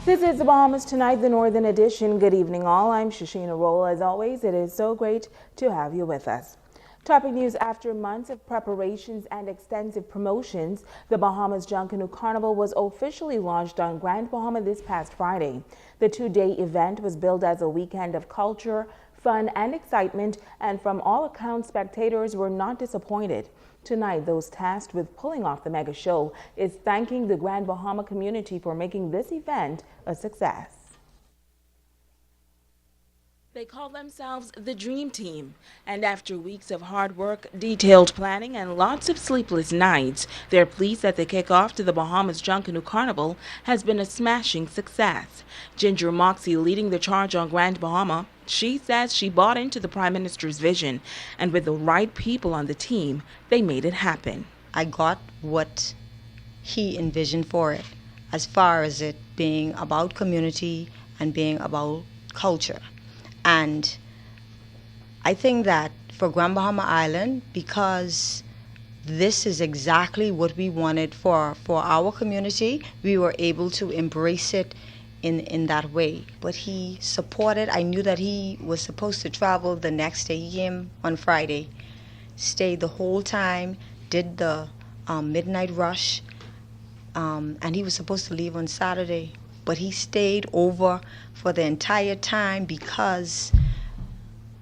This is the Bahamas Tonight, the Northern Edition. Good evening, all. I'm Shashina Roll. As always, it is so great to have you with us. Topping news: after months of preparations and extensive promotions, the Bahamas Junkanoo Carnival was officially launched on Grand Bahama this past Friday. The two-day event was billed as a weekend of culture, fun, and excitement, and from all accounts, spectators were not disappointed. Tonight, those tasked with pulling off the mega show is thanking the Grand Bahama community for making this event a success. They call themselves the Dream Team, and after weeks of hard work, detailed planning, and lots of sleepless nights, they're pleased that the kickoff to the Bahamas Junkanoo Carnival has been a smashing success. Ginger Moxie leading the charge on Grand Bahama, she says she bought into the Prime Minister's vision, and with the right people on the team, they made it happen. I got what he envisioned for it, as far as it being about community and being about culture. And I think that for Grand Bahama Island, because this is exactly what we wanted for our community, we were able to embrace it in that way. But he supported. I knew that he was supposed to travel the next day. He came on Friday, stayed the whole time, did the midnight rush, and he was supposed to leave on Saturday. But he stayed over for the entire time because,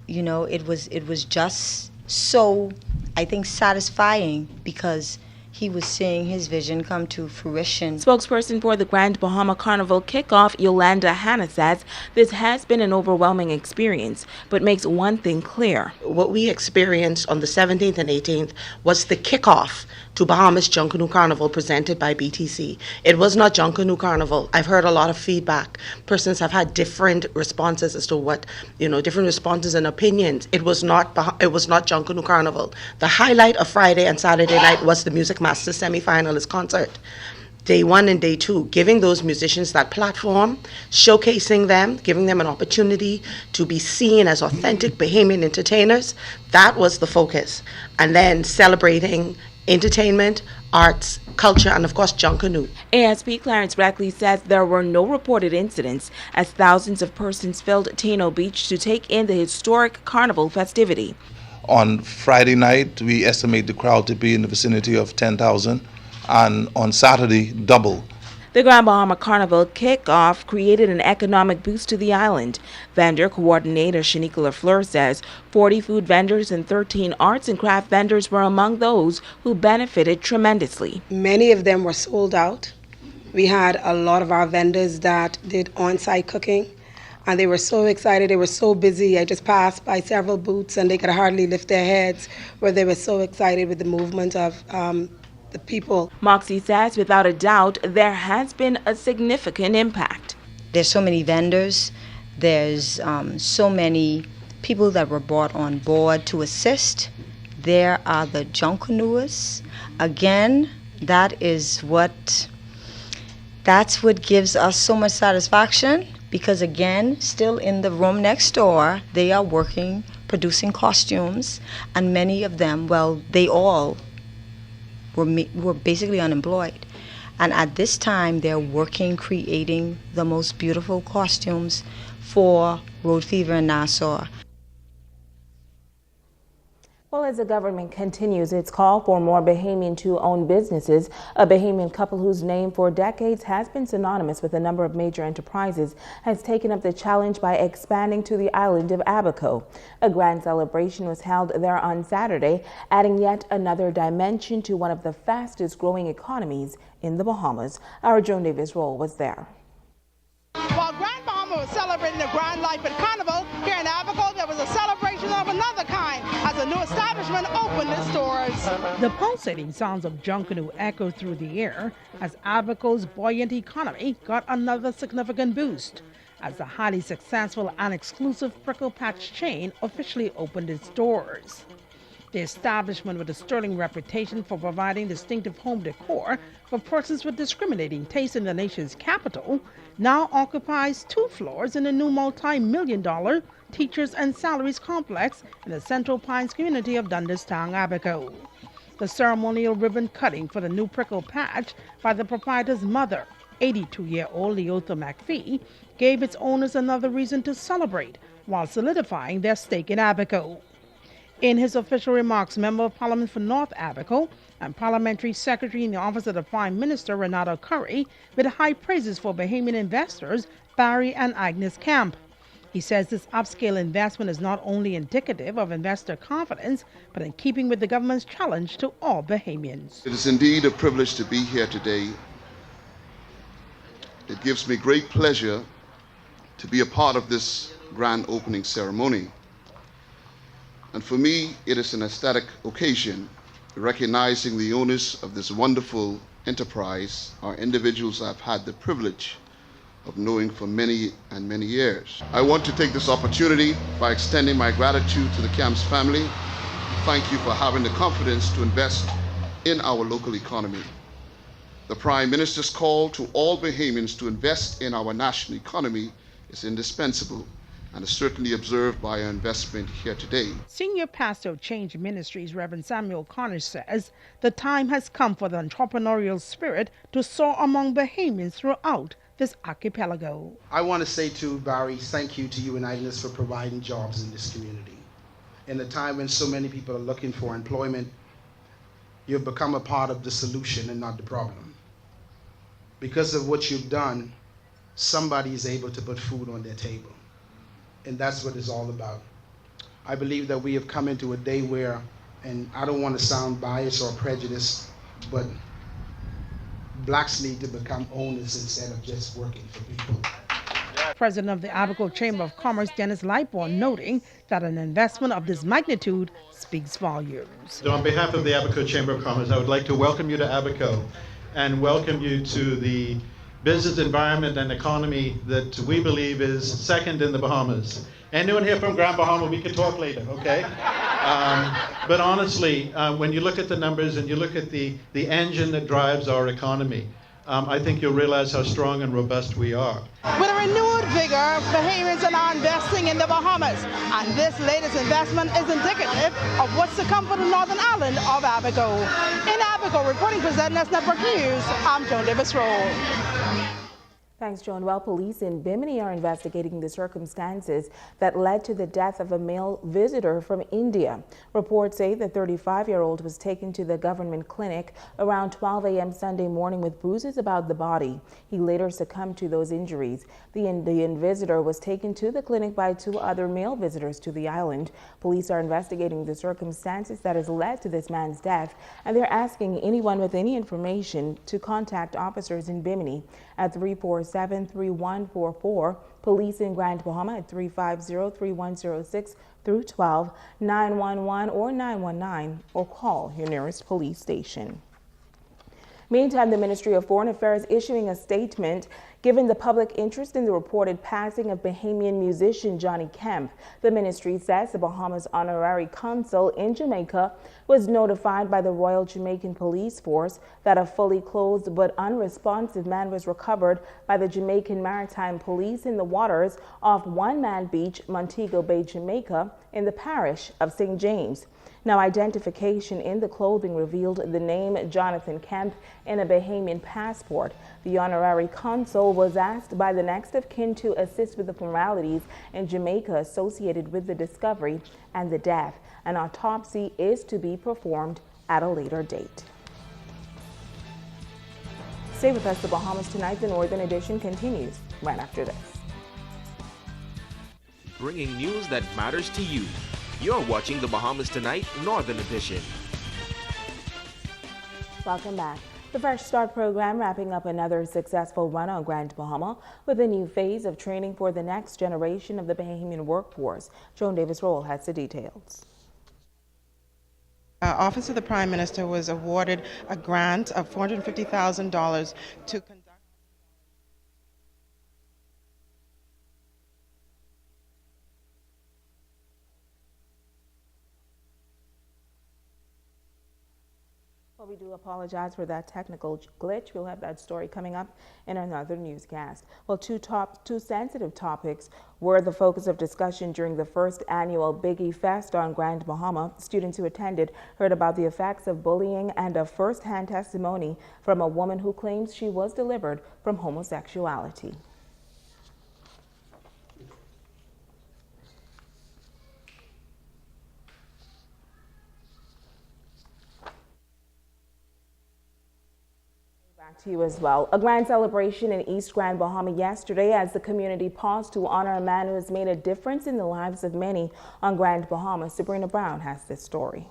you know, it was just so, I think, satisfying because he was seeing his vision come to fruition. Spokesperson for the Grand Bahama Carnival kickoff, Yolanda Hanna, says this has been an overwhelming experience, but makes one thing clear. What we experienced on the 17th and 18th was the kickoff to Bahamas Junkanoo Carnival presented by BTC. It was not Junkanoo Carnival. I've heard a lot of feedback. Persons have had different responses as to what, different responses and opinions. It was not Junkanoo Carnival. The highlight of Friday and Saturday night was the Music Masters semi-finalist concert. Day 1 and day 2, giving those musicians that platform, showcasing them, giving them an opportunity to be seen as authentic Bahamian entertainers. That was the focus. And then celebrating entertainment, arts, culture, and of course Junkanoo. ASP Clarence Brackley says there were no reported incidents as thousands of persons filled Tano Beach to take in the historic carnival festivity. On Friday night, we estimate the crowd to be in the vicinity of 10,000, and on Saturday, double. The Grand Bahama Carnival kickoff created an economic boost to the island. Vendor coordinator Shaniqua LaFleur says 40 food vendors and 13 arts and craft vendors were among those who benefited tremendously. Many of them were sold out. We had a lot of our vendors that did on-site cooking, and they were so excited. They were so busy. I just passed by several booths, and they could hardly lift their heads where they were so excited with the movement of the people. Moxie says without a doubt there has been a significant impact. There's so many vendors, there's so many people that were brought on board to assist. There are the Junkanooers. Again, that's what gives us so much satisfaction, because again, still in the room next door, they are working, producing costumes, and many of them, well, they all were basically unemployed. And at this time, they're working, creating the most beautiful costumes for Road Fever in Nassau. Well, as the government continues its call for more Bahamian to own businesses, a Bahamian couple whose name for decades has been synonymous with a number of major enterprises has taken up the challenge by expanding to the island of Abaco. A grand celebration was held there on Saturday, adding yet another dimension to one of the fastest growing economies in the Bahamas. Our Joan Davis Roll was there. While Grand Bahama was celebrating the Grand Life and Carnival, here in Abaco there was a celebration of another kind as a new establishment opened its doors. The pulsating sounds of Junkanoo echoed through the air as Abaco's buoyant economy got another significant boost as the highly successful and exclusive Prickle Patch chain officially opened its doors. The establishment, with a sterling reputation for providing distinctive home decor for persons with discriminating taste in the nation's capital, now occupies 2 floors in a new multi-million-dollar teachers and salaries complex in the Central Pines community of Dundas Town, Abaco. The ceremonial ribbon cutting for the new Prickle Patch by the proprietor's mother 82-year-old Leotha McPhee gave its owners another reason to celebrate while solidifying their stake in Abaco. In his official remarks, Member of Parliament for North Abaco and Parliamentary Secretary in the Office of the Prime Minister, Renato Curry, with high praises for Bahamian investors Barry and Agnes Camp. He says this upscale investment is not only indicative of investor confidence, but in keeping with the government's challenge to all Bahamians. It is indeed a privilege to be here today. It gives me great pleasure to be a part of this grand opening ceremony. And for me, it is an ecstatic occasion, recognizing the owners of this wonderful enterprise are individuals I've had the privilege of knowing for many and many years. I want to take this opportunity by extending my gratitude to the Camps family. Thank you for having the confidence to invest in our local economy. The Prime Minister's call to all Bahamians to invest in our national economy is indispensable and is certainly observed by our investment here today. Senior Pastor of Change Ministries, Reverend Samuel Cornish, says the time has come for the entrepreneurial spirit to soar among Bahamians throughout this archipelago. I want to say to Barry, thank you to you and Agnes for providing jobs in this community. In a time when so many people are looking for employment, you've become a part of the solution and not the problem. Because of what you've done, somebody is able to put food on their table. And that's what it's all about. I believe that we have come into a day where, and I don't want to sound biased or prejudiced, but blacks need to become owners instead of just working for people. President of the Abaco Chamber of Commerce, Dennis Lightbourne, noting that an investment of this magnitude speaks volumes. So on behalf of the Abaco Chamber of Commerce, I would like to welcome you to Abaco and welcome you to the business environment and economy that we believe is second in the Bahamas. Anyone here from Grand Bahama, we can talk later, okay? But honestly, when you look at the numbers and you look at the engine that drives our economy, I think you'll realize how strong and robust we are. With a renewed vigor, Bahamians are now investing in the Bahamas, and this latest investment is indicative of what's to come for the northern island of Abaco. In Abaco, reporting for ZNS Network News, I'm Joan Davis-Roll. Thanks, Joan. Well, police in Bimini are investigating the circumstances that led to the death of a male visitor from India. Reports say the 35-year-old was taken to the government clinic around 12 a.m. Sunday morning with bruises about the body. He later succumbed to those injuries. The Indian visitor was taken to the clinic by two other male visitors to the island. Police are investigating the circumstances that has led to this man's death, and they're asking anyone with any information to contact officers in Bimini at 347-3144, police in Grand Bahama at 350-3106 through 12, 911 or 919, or call your nearest police station. Meantime, the Ministry of Foreign Affairs issuing a statement given the public interest in the reported passing of Bahamian musician Johnny Kemp. The ministry says the Bahamas honorary consul in Jamaica was notified by the Royal Jamaican Police Force that a fully clothed but unresponsive man was recovered by the Jamaican Maritime Police in the waters off One Man Beach, Montego Bay, Jamaica, in the parish of St. James. Now, identification in the clothing revealed the name Jonathan Kemp in a Bahamian passport. The honorary consul was asked by the next of kin to assist with the formalities in Jamaica associated with the discovery and the death. An autopsy is to be performed at a later date. Stay with us. The Bahamas Tonight, the Northern Edition continues right after this. Bringing news that matters to you. You're watching the Bahamas Tonight Northern Edition. Welcome back. The Fresh Start program wrapping up another successful run on Grand Bahama with a new phase of training for the next generation of the Bahamian workforce. Joan Davis-Roll has the details. Office of the Prime Minister was awarded a grant of $450,000 to conduct Well, we do apologize for that technical glitch. We'll have that story coming up in another newscast. Well, two sensitive topics were the focus of discussion during the first annual Biggie Fest on Grand Bahama. Students who attended heard about the effects of bullying and a first-hand testimony from a woman who claims she was delivered from homosexuality. Back to you as well. A grand celebration in East Grand Bahama yesterday as the community paused to honor a man who has made a difference in the lives of many on Grand Bahama. Sabrina Brown has this story.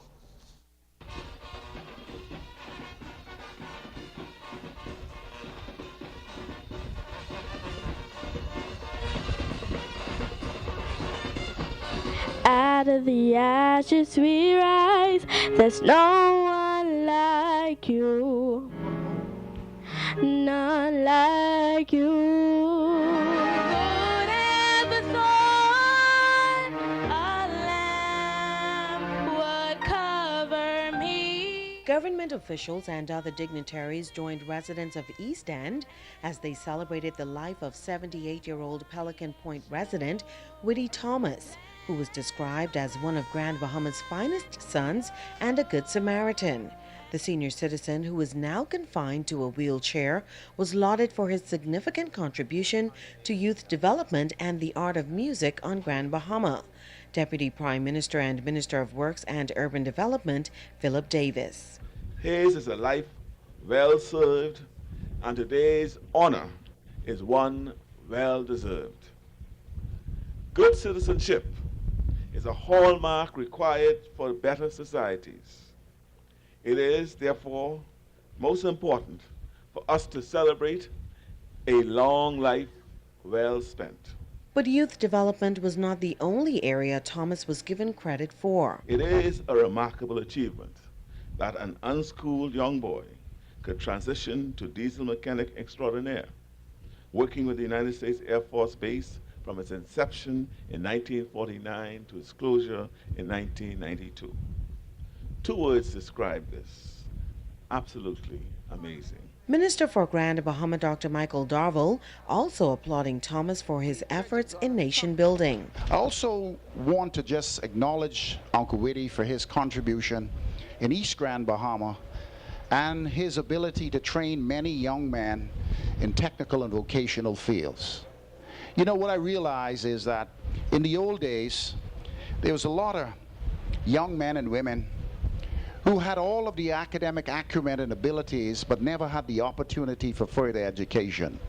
Out of the ashes we rise, there's no one like you. None like you. Who ever thought a lamp would cover me? Government officials and other dignitaries joined residents of East End as they celebrated the life of 78-year-old Pelican Point resident Whitty Thomas, who was described as one of Grand Bahama's finest sons and a good Samaritan. The senior citizen, who is now confined to a wheelchair, was lauded for his significant contribution to youth development and the art of music on Grand Bahama. Deputy Prime Minister and Minister of Works and Urban Development, Philip Davis. His is a life well served, and today's honor is one well deserved. Good citizenship is a hallmark required for better societies. It is, therefore, most important for us to celebrate a long life well spent. But youth development was not the only area Thomas was given credit for. It is a remarkable achievement that an unschooled young boy could transition to diesel mechanic extraordinaire, working with the United States Air Force Base from its inception in 1949 to its closure in 1992. Two words describe this: absolutely amazing. Minister for Grand Bahama Dr. Michael Darville also applauding Thomas for his efforts in nation building. I also want to just acknowledge Uncle Whitty for his contribution in East Grand Bahama and his ability to train many young men in technical and vocational fields. You know, what I realize is that in the old days, there was a lot of young men and women who had all of the academic acumen and abilities but never had the opportunity for further education.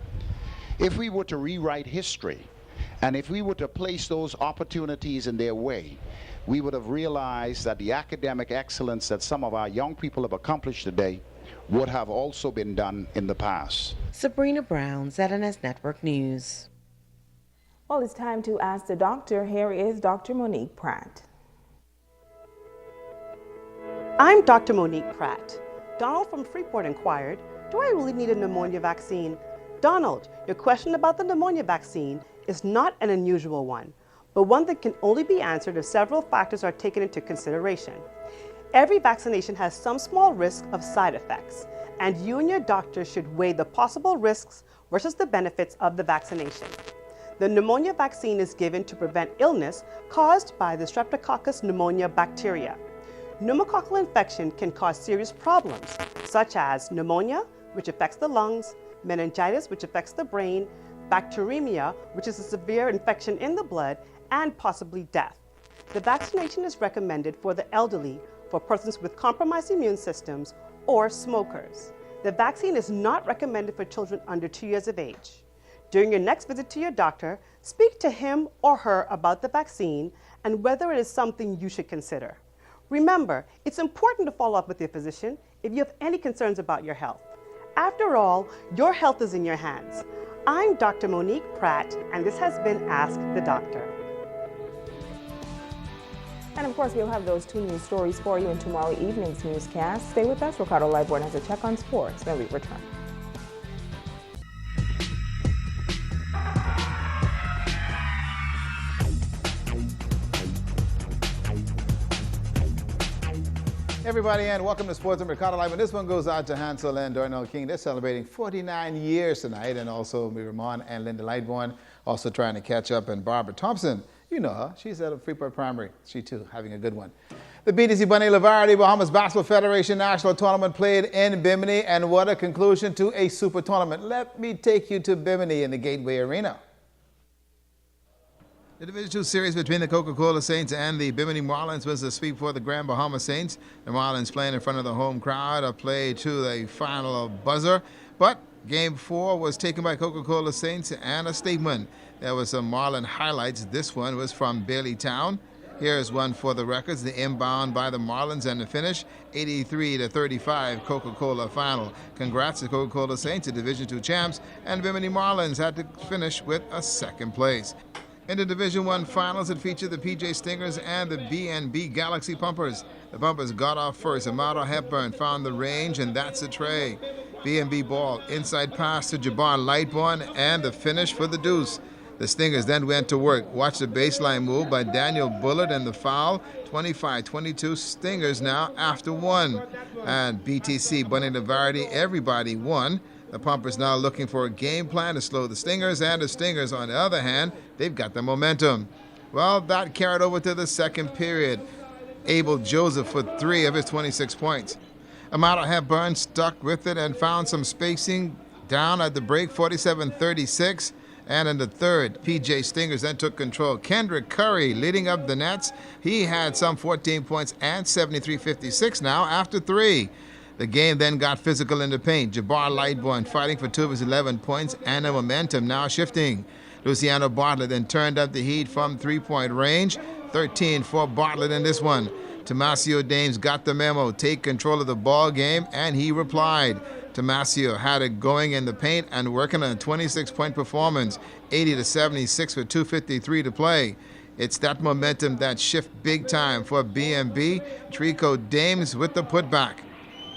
If we were to rewrite history, and if we were to place those opportunities in their way, we would have realized that the academic excellence that some of our young people have accomplished today would have also been done in the past. Sabrina Brown, ZNS Network News. Well, it's time to ask the doctor. Here is Dr. Monique Pratt. I'm Dr. Monique Pratt. Donald from Freeport inquired, do I really need a pneumonia vaccine? Donald, your question about the pneumonia vaccine is not an unusual one, but one that can only be answered if several factors are taken into consideration. Every vaccination has some small risk of side effects, and you and your doctor should weigh the possible risks versus the benefits of the vaccination. The pneumonia vaccine is given to prevent illness caused by the Streptococcus pneumonia bacteria. Pneumococcal infection can cause serious problems, such as pneumonia, which affects the lungs, meningitis, which affects the brain, bacteremia, which is a severe infection in the blood, and possibly death. The vaccination is recommended for the elderly, for persons with compromised immune systems, or smokers. The vaccine is not recommended for children under 2 years of age. During your next visit to your doctor, speak to him or her about the vaccine and whether it is something you should consider. Remember, it's important to follow up with your physician if you have any concerns about your health. After all, your health is in your hands. I'm Dr. Monique Pratt, and this has been Ask the Doctor. And of course, we'll have those 2 news stories for you in tomorrow evening's newscast. Stay with us. Ricardo Liveborn has a check on sports when we return. Everybody, and welcome to Sports and Mercado Live. And this one goes out to Hansel and Darnell King. They're celebrating 49 years tonight. And also Ramon and Linda Lightbourne also trying to catch up. And Barbara Thompson, you know her. She's at a Freeport Primary. She, too, having a good one. The BTC Bunny Lavardi Bahamas Basketball Federation National Tournament played in Bimini. And what a conclusion to a super tournament. Let me take you to Bimini in the Gateway Arena. The Division II series between the Coca-Cola Saints and the Bimini Marlins was a sweep for the Grand Bahama Saints. The Marlins playing in front of the home crowd, a play to the final buzzer. But Game 4 was taken by Coca-Cola Saints and a statement. There was some Marlin highlights. This one was from Baileytown. Here's one for the records. The inbound by the Marlins and the finish, 83-35 Coca-Cola final. Congrats to Coca-Cola Saints, the Division II champs, and Bimini Marlins had to finish with a second place. In the Division I finals, it featured the PJ Stingers and the BNB Galaxy Pumpers. The Pumpers got off first. Amado Hepburn found the range, and that's the tray. BNB ball, inside pass to Jabbar Lightbourne, and the finish for the deuce. The Stingers then went to work. Watch the baseline move by Daniel Bullard and the foul. 25-22 Stingers now after one. And BTC, Bunny Lavardi, everybody won. The Pumpers now looking for a game plan to slow the Stingers, and the Stingers, on the other hand, they've got the momentum. Well, that carried over to the second period. Abel Joseph for 3 of his 26 points. Amado Hepburn stuck with it and found some spacing down at the break, 47-36. And in the third, PJ Stingers then took control. Kendrick Curry leading up the nets. He had some 14 points and 73-56 now after 3. The game then got physical in the paint. Jabbar Lightbourne fighting for 2 of his 11 points, and the momentum now shifting. Luciano Bartlett then turned up the heat from three-point range. 13 for Bartlett in this one. Tomasio Dames got the memo, take control of the ball game, and he replied. Tomasio had it going in the paint and working on a 26-point performance, 80-76 with 2:53 to play. It's that momentum that shift big time for BNB. Trico Dames with the putback.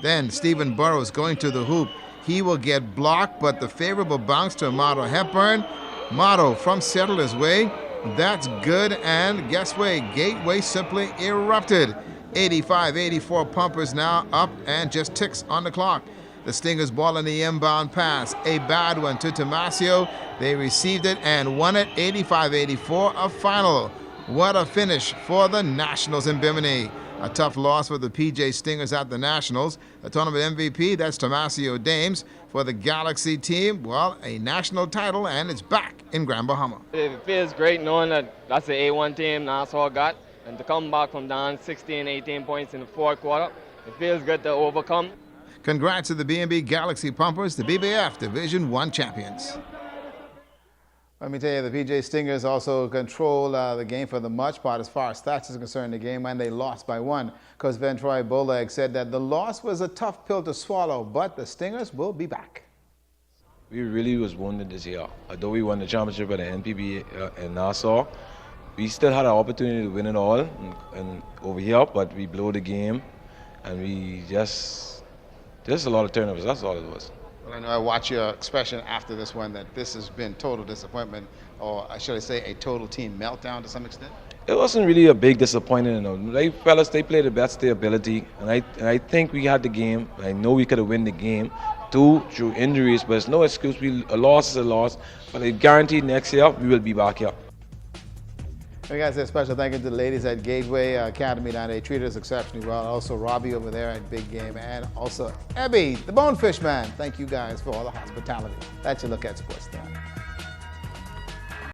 Then Stephen Burrows going to the hoop. He will get blocked, but the favorable bounce to Amado Hepburn. Motto from Settler's Way. That's good, and guess what? Gateway simply erupted. 85-84 Pumpers now up and just ticks on the clock. The Stingers ball in the inbound pass. A bad one to Tomasio. They received it and won it 85-84, a final. What a finish for the Nationals in Bimini. A tough loss for the PJ Stingers at the Nationals. The tournament MVP, that's Tomasio Dames. For the Galaxy team, well, a national title, and it's back in Grand Bahama. It feels great knowing that that's the A1 team Nassau got, and to come back from down 16, 18 points in the fourth quarter, it feels good to overcome. Congrats to the BNB Galaxy Pumpers, the BBF Division I champions. Let me tell you, the PJ Stingers also control the game for the much part as far as stats is concerned, the game, and they lost by 1. Coach Ventroy Boleg said that the loss was a tough pill to swallow, but the Stingers will be back. We really was wounded this year. Although we won the championship at the NPB in Nassau, we still had an opportunity to win it all and over here, but we blew the game, and we just a lot of turnovers. That's all it was. Well, I know I watch your expression after this one that this has been total disappointment, or should I say a total team meltdown to some extent? It wasn't really a big disappointment. You know. Fellas, they played the best of their ability, and I think we had the game. I know we could have won the game, through injuries, but it's no excuse. A loss is a loss, but I guarantee next year we will be back here. We got to say a special thank you to the ladies at Gateway Academy down there. They treated us exceptionally well. Also Robbie over there at Big Game, and also Ebby, the Bonefish Man. Thank you guys for all the hospitality. That's your look at sports tonight.